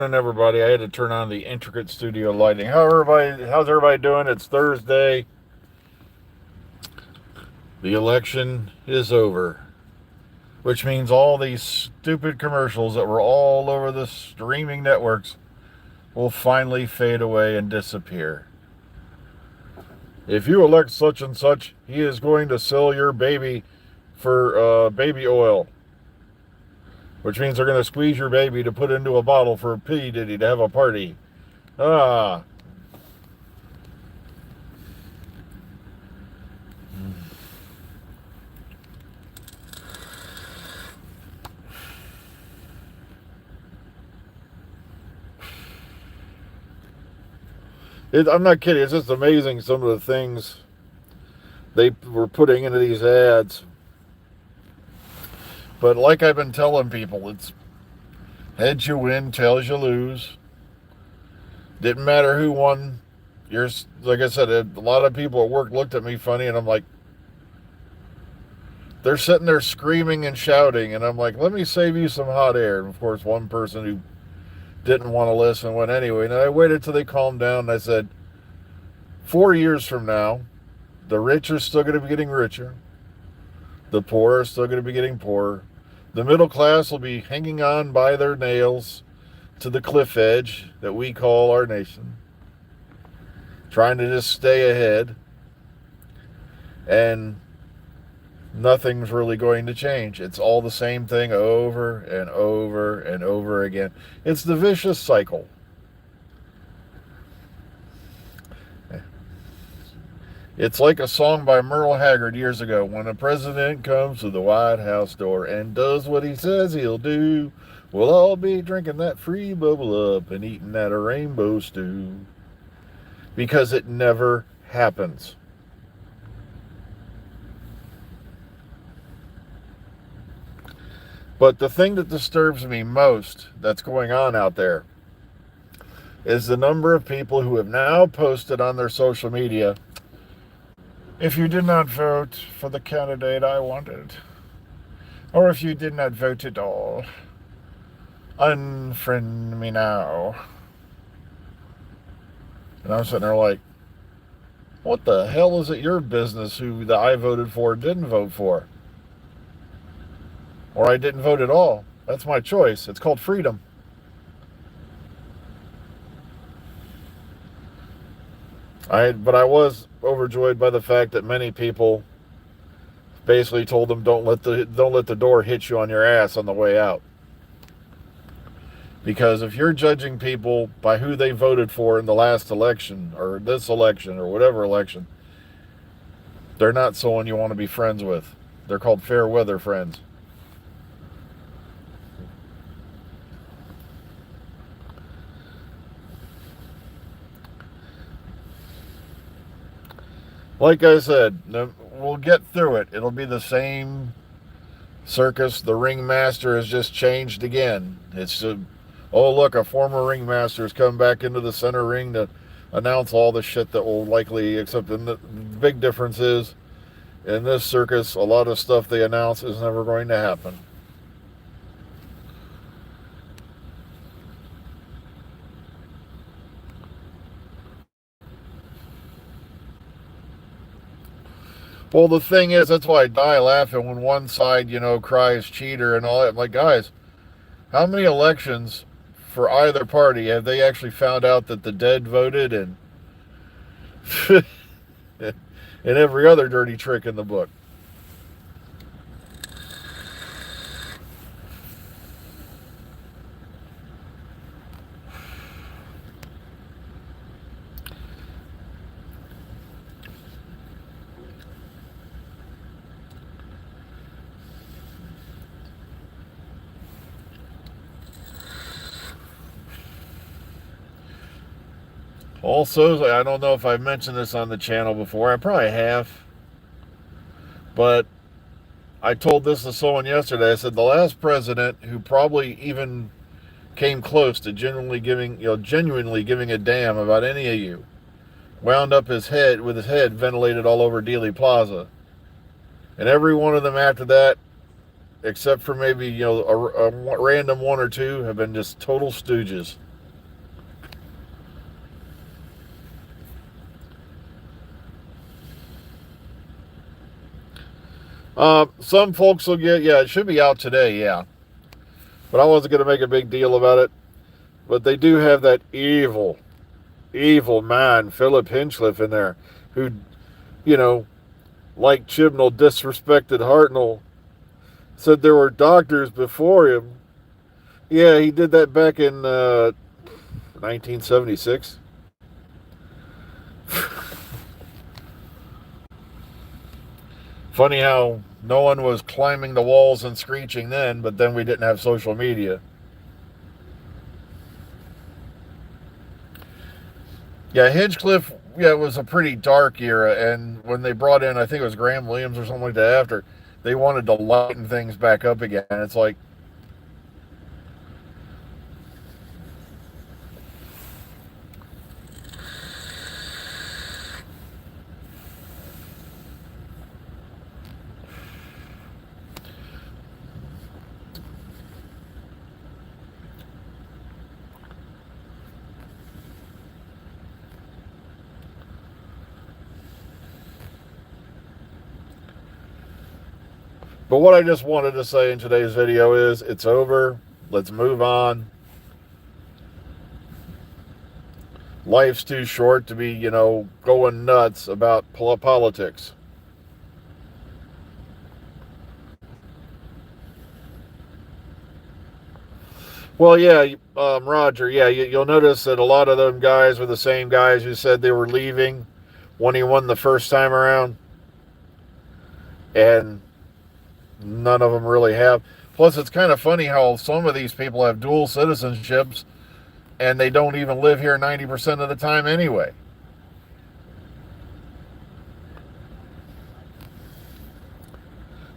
And everybody, I had to turn on the intricate studio lighting. How's everybody doing? It's Thursday. The election is over, which means all these stupid commercials that were all over the streaming networks will finally fade away and disappear. If you elect such and such, he is going to sell your baby for baby oil, which means they're going to squeeze your baby to put into a bottle for P. Diddy to have a party. Ah, I'm not kidding. It's just amazing some of the things they were putting into these ads. But like I've been telling people, it's heads you win, tails you lose. Didn't matter who won. Like I said, a lot of people at work looked at me funny, and I'm like, they're sitting there screaming and shouting, and I'm like, let me save you some hot air. And of course, one person who didn't want to listen went anyway. And I waited till they calmed down, and I said, 4 years from now, the rich are still going to be getting richer. The poor are still going to be getting poorer. The middle class will be hanging on by their nails to the cliff edge that we call our nation, trying to just stay ahead. And nothing's really going to change. It's all the same thing over and over and over again. It's the vicious cycle. It's like a song by Merle Haggard years ago. When a president comes to the White House door and does what he says he'll do, we'll all be drinking that free bubble up and eating that a rainbow stew. Because it never happens. But the thing that disturbs me most that's going on out there is the number of people who have now posted on their social media, if you did not vote for the candidate I wanted, or if you did not vote at all, unfriend me now. And I'm sitting there like, what the hell is it your business who the I voted for didn't vote for? Or I didn't vote at all. That's my choice. It's called freedom. But I was overjoyed by the fact that many people basically told them don't let the door hit you on your ass on the way out. Because if you're judging people by who they voted for in the last election or this election or whatever election, they're not someone you want to be friends with. They're called fair weather friends. Like I said, we'll get through it. It'll be the same circus. The ringmaster has just changed again. Oh, look, a former ringmaster has come back into the center ring to announce all the shit that will likely, except the big difference is, in this circus, a lot of stuff they announce is never going to happen. Well, the thing is, that's why I die laughing when one side, cries cheater and all that. I'm like, guys, how many elections for either party have they actually found out that the dead voted and and every other dirty trick in the book? Also, I don't know if I've mentioned this on the channel before. I probably have. But I told this to someone yesterday. I said the last president who probably even came close to genuinely giving a damn about any of you wound up his head ventilated all over Dealey Plaza. And every one of them after that, except for maybe a random one or two, have been just total stooges. Some folks will get, yeah, it should be out today, yeah. But I wasn't going to make a big deal about it. But they do have that evil man, Philip Hinchcliffe, in there, who, you know, like Chibnall disrespected Hartnell, said there were doctors before him. Yeah, he did that back in 1976. Funny how no one was climbing the walls and screeching then, but then we didn't have social media. Yeah, Hinchcliffe, yeah, it was a pretty dark era, and when they brought in, I think it was Graham Williams or something like that after, they wanted to lighten things back up again. It's like, but what I just wanted to say in today's video is it's over. Let's move on. Life's too short to be, going nuts about politics. Well, yeah, Roger, yeah, you'll notice that a lot of them guys were the same guys who said they were leaving when he won the first time around. And none of them really have. Plus, it's kind of funny how some of these people have dual citizenships and they don't even live here 90% of the time anyway.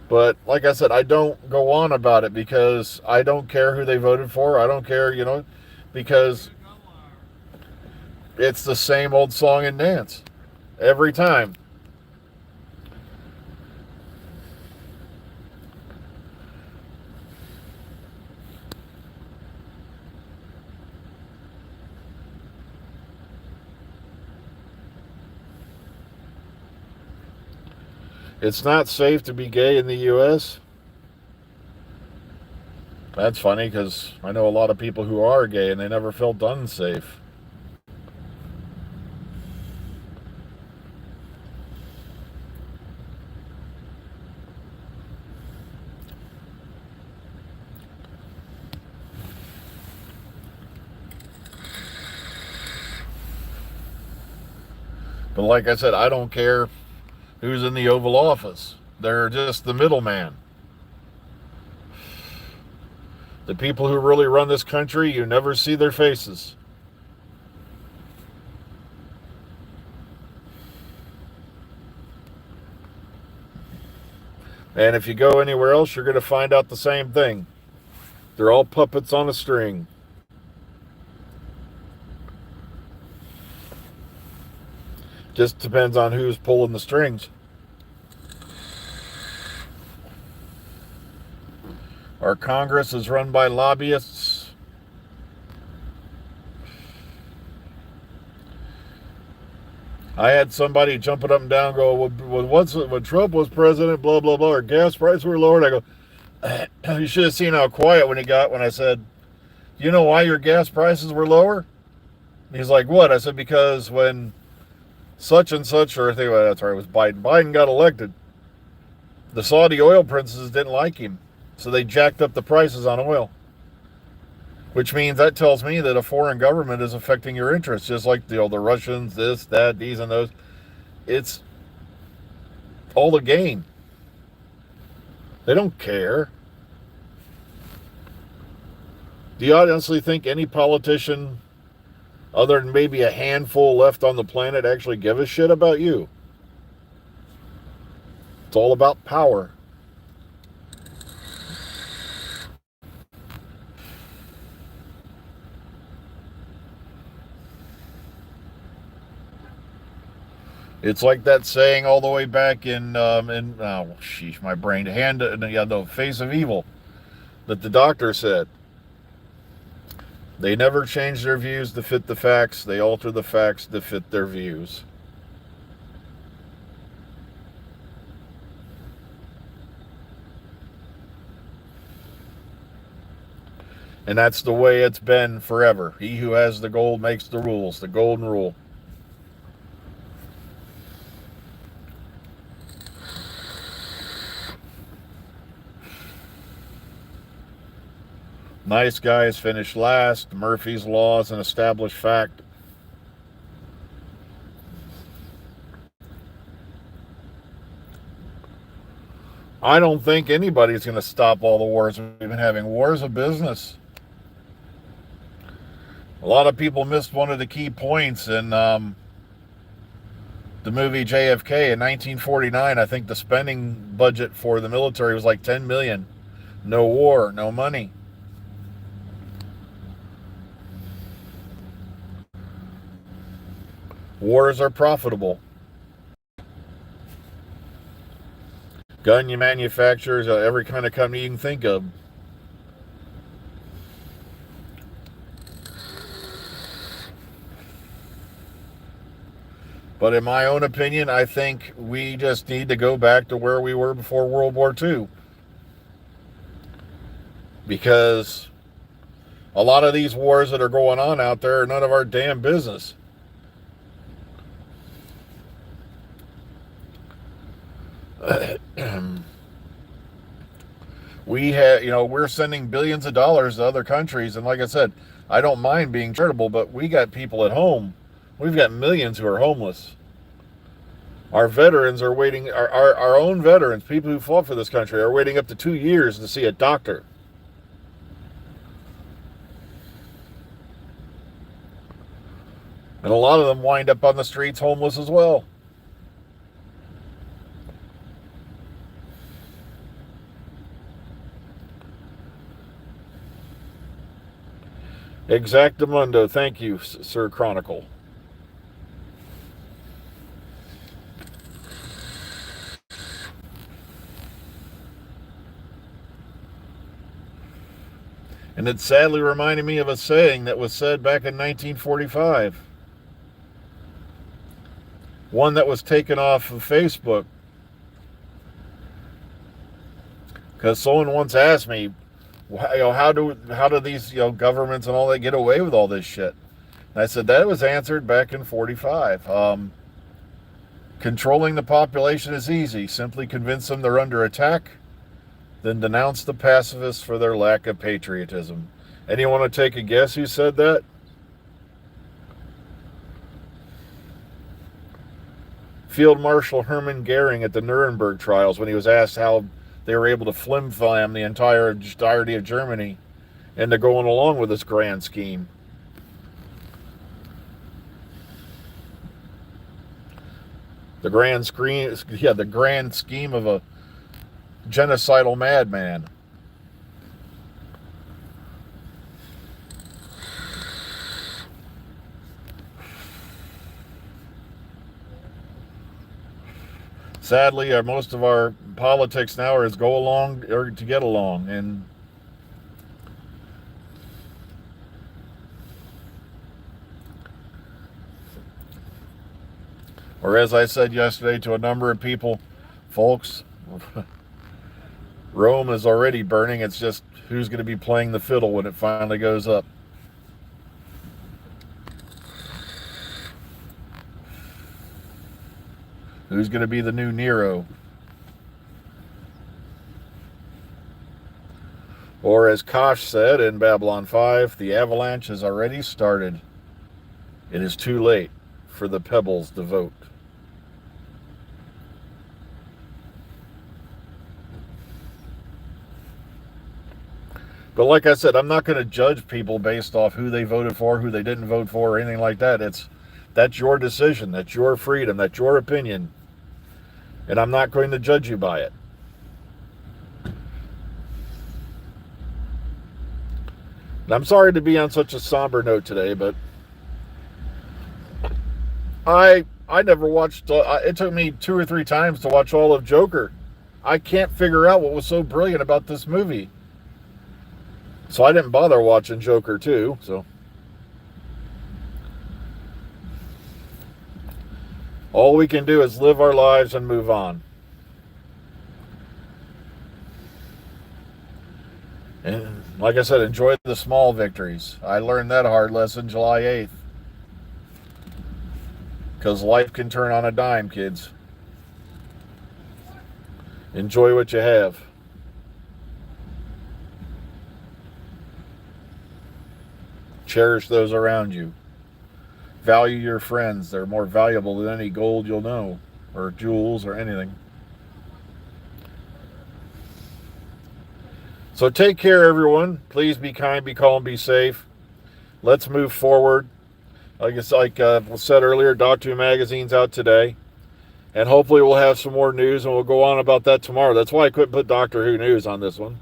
But like I said, I don't go on about it because I don't care who they voted for. I don't care, because it's the same old song and dance every time. It's not safe to be gay in the U.S. That's funny because I know a lot of people who are gay and they never felt unsafe. But like I said, I don't care who's in the Oval Office. They're just the middleman. The people who really run this country, you never see their faces. And if you go anywhere else, you're going to find out the same thing. They're all puppets on a string. Just depends on who's pulling the strings. Our Congress is run by lobbyists. I had somebody jumping up and down go, when Trump was president, blah, blah, blah, our gas prices were lowered. I go, you should have seen how quiet when he got when I said, you know why your gas prices were lower? And he's like, what? I said, because when such and such, or I think that's right, it was Biden. Biden got elected. The Saudi oil princes didn't like him, so they jacked up the prices on oil. Which means that tells me that a foreign government is affecting your interests, just like the Russians, this, that, these, and those. It's all a game. They don't care. Do you honestly think any politician, other than maybe a handful left on the planet, actually give a shit about you? It's all about power. It's like that saying all the way back in my brain, the face of evil, that the doctor said. They never change their views to fit the facts. They alter the facts to fit their views. And that's the way it's been forever. He who has the gold makes the rules, the golden rule. Nice guys finish last. Murphy's Law is an established fact. I don't think anybody's going to stop all the wars we've been having. Wars of business. A lot of people missed one of the key points in the movie JFK in 1949. I think the spending budget for the military was like $10 million. No war, no money. Wars are profitable. Gun manufacturers, every kind of company you can think of. But in my own opinion, I think we just need to go back to where we were before World War II. Because a lot of these wars that are going on out there are none of our damn business. We're sending billions of dollars to other countries, and like I said, I don't mind being charitable, but we got people at home. We've got millions who are homeless. Our veterans are waiting, our own veterans, people who fought for this country, are waiting up to 2 years to see a doctor. And a lot of them wind up on the streets homeless as well. Exactamundo, thank you, Sir Chronicle. And it sadly reminded me of a saying that was said back in 1945. One that was taken off of Facebook. Because someone once asked me, how do these governments and all that get away with all this shit? And I said that was answered back in 45. Controlling the population is easy. Simply convince them they're under attack, then denounce the pacifists for their lack of patriotism. Anyone want to take a guess who said that? Field Marshal Hermann Goering at the Nuremberg trials, when he was asked how they were able to flim-flam the entirety of Germany into going along with this grand scheme. The grand scheme of a genocidal madman. Sadly, most of our politics now is go along or to get along, and or as I said yesterday to a number of people, folks, Rome is already burning. It's just who's going to be playing the fiddle when it finally goes up. Who's going to be the new Nero? Or as Kosh said in Babylon 5, the avalanche has already started. It is too late for the pebbles to vote. But like I said, I'm not going to judge people based off who they voted for, who they didn't vote for, or anything like that. That's your decision. That's your freedom. That's your opinion. And I'm not going to judge you by it. And I'm sorry to be on such a somber note today, but I never watched, it took me 2 or 3 times to watch all of Joker. I can't figure out what was so brilliant about this movie. So I didn't bother watching Joker 2, so. All we can do is live our lives and move on. And Like I said, enjoy the small victories. I learned that hard lesson July 8th. Because life can turn on a dime, kids. Enjoy what you have. Cherish those around you. Value your friends. They're more valuable than any gold you'll know, or jewels, or anything. So take care, everyone. Please be kind, be calm, be safe. Let's move forward. Like it's like said earlier, Doctor Who Magazine's out today. And hopefully we'll have some more news, and we'll go on about that tomorrow. That's why I couldn't put Doctor Who news on this one.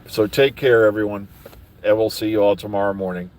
So take care, everyone. And we'll see you all tomorrow morning.